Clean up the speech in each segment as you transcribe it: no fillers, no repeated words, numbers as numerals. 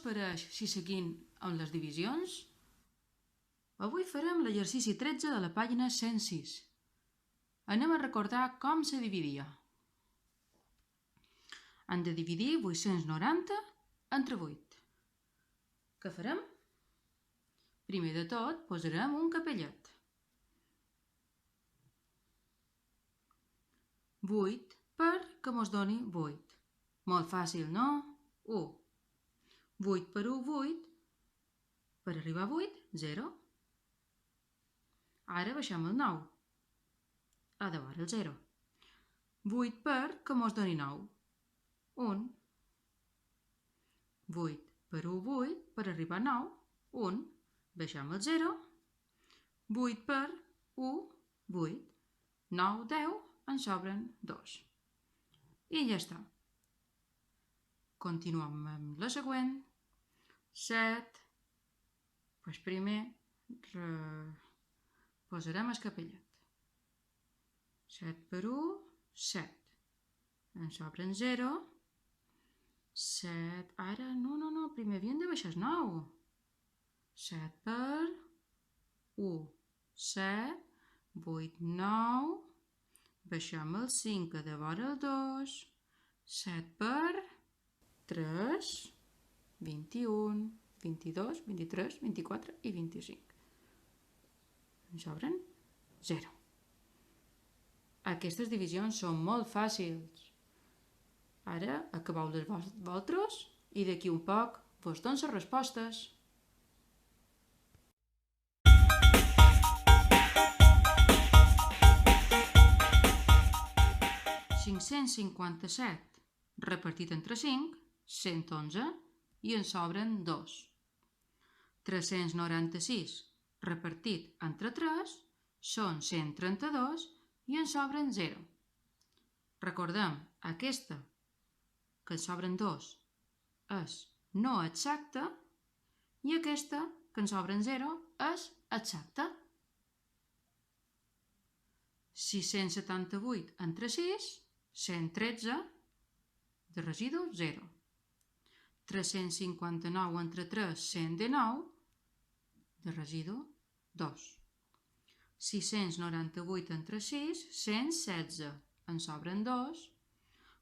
pareix si seguim amb les divisions? Avui farem l'exercici 13 de la pàgina 106. Anem a recordar com se dividia. Hem de dividir 890 entre 8. Què farem? Primer de tot posarem un capellet. 8 perquè mos doni 8. Molt fàcil, no? 1. 8 per 1, 8. Per arribar a 8, 0. Ara baixem el 9. A davant el 0. 8 perquè mos doni 9. 1. 8 per 1, 8. Per arribar a 9, 1. Baixem el 0. 8 per 1, 8. 9, 10, en sobren 2. I ja està. Continuem amb la següent. 7. Pues primer posarem el capellet. 7 per 1, 7. En sobren 0. 7, ara no, primer havíem de baixar el 9. 7 per 1, 7, 8, 9, baixem el 5 a davant el 2, 7 per 3, 21, 22, 23, 24 i 25. En sobren 0. Aquestes divisions són molt fàcils. Ara acabeu les vosaltres i d'aquí un poc vos dono les respostes. «557 repartit entre 5, 111 i en sobren 2. 396 repartit entre 3 són 132 i en sobren 0. Recordem, aquesta que en sobren 2 és no exacta i aquesta que en sobren 0 és exacta. 678 entre 6, 113, de residu 0. 359 entre 3, 119, de residu 2. 698 entre 6, 116, en sobren 2.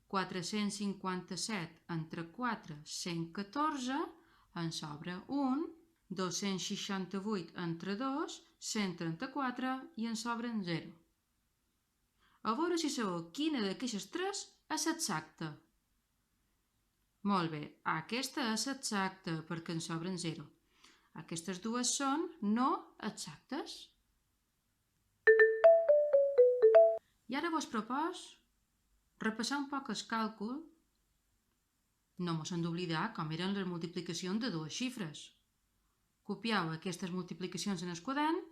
457 entre 4, 114, en sobra 1. 268 entre 2, 134 i en sobren 0. A veure si sabeu quina d'aquestes tres és exacta. Molt bé, aquesta és exacta perquè en sobren 0. Aquestes dues són no exactes. I ara vos propos repassar un poc el càlcul. No mos hem d'oblidar com eren les multiplicacions de dues xifres. Copieu aquestes multiplicacions en el quadern,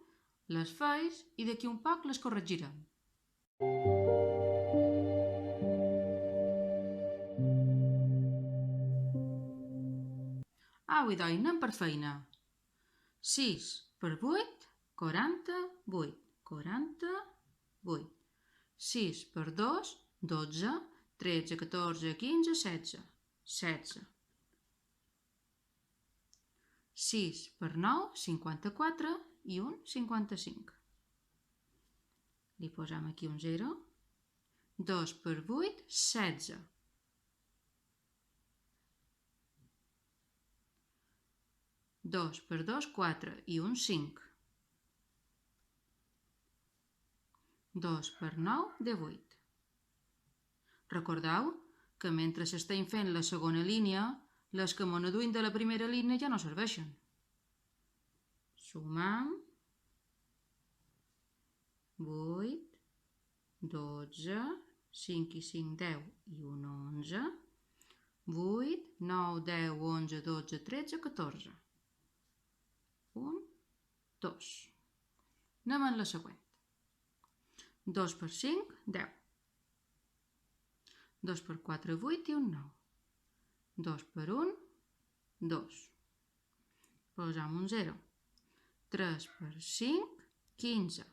les feis i d'aquí un poc les corregirem. Au, idoi, anem per feina. 6 per 8, 48. 48. 6 per 2, 12. 13, 14, 15, 16. 16. 6 per 9, 54 i un 55. Li posem aquí un 0. 2 per 8, 16. 2 per 2, 4 i un 5. 2 per 9, 18. Recordeu que mentre s'estem fent la segona línia, les que mos n'aduïn de la primera línia ja no serveixen. Sumam 8, 12, 5 i 5, 10 i un 11, 8, 9, 10, 11, 12, 13, 14. 1, 2. Anem a la següent. 2 per 5, 10. 2 per 4, 8 i un 9. 2 per 1, 2. Posam un 0. 3 per 5, 15.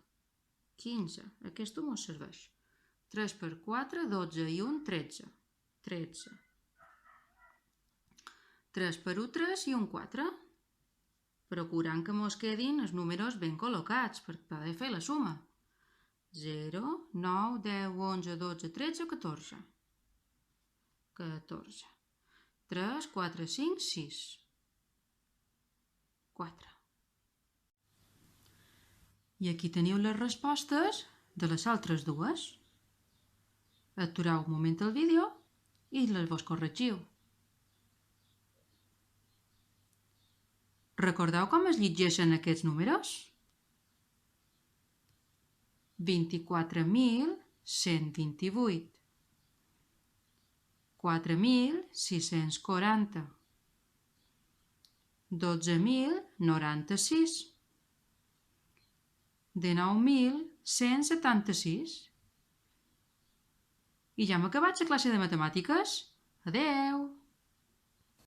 15. Aquest mos serveix. 3 per 4, 12 i un 13. 13. 3 per 1, 3 i un 4. Procurant que mos quedin els números ben col·locats per poder fer la suma. 0, 9, 10, 11, 12, 13, 14. 14. 3, 4, 5, 6. 4. I aquí teniu les respostes de les altres dues. Atureu un moment el vídeo i les vos corregiu. Recordeu com es llegeixen aquests números? 24.128, 4.640, 12.096, 19.176. I ja hem acabat la classe de matemàtiques. Adeu!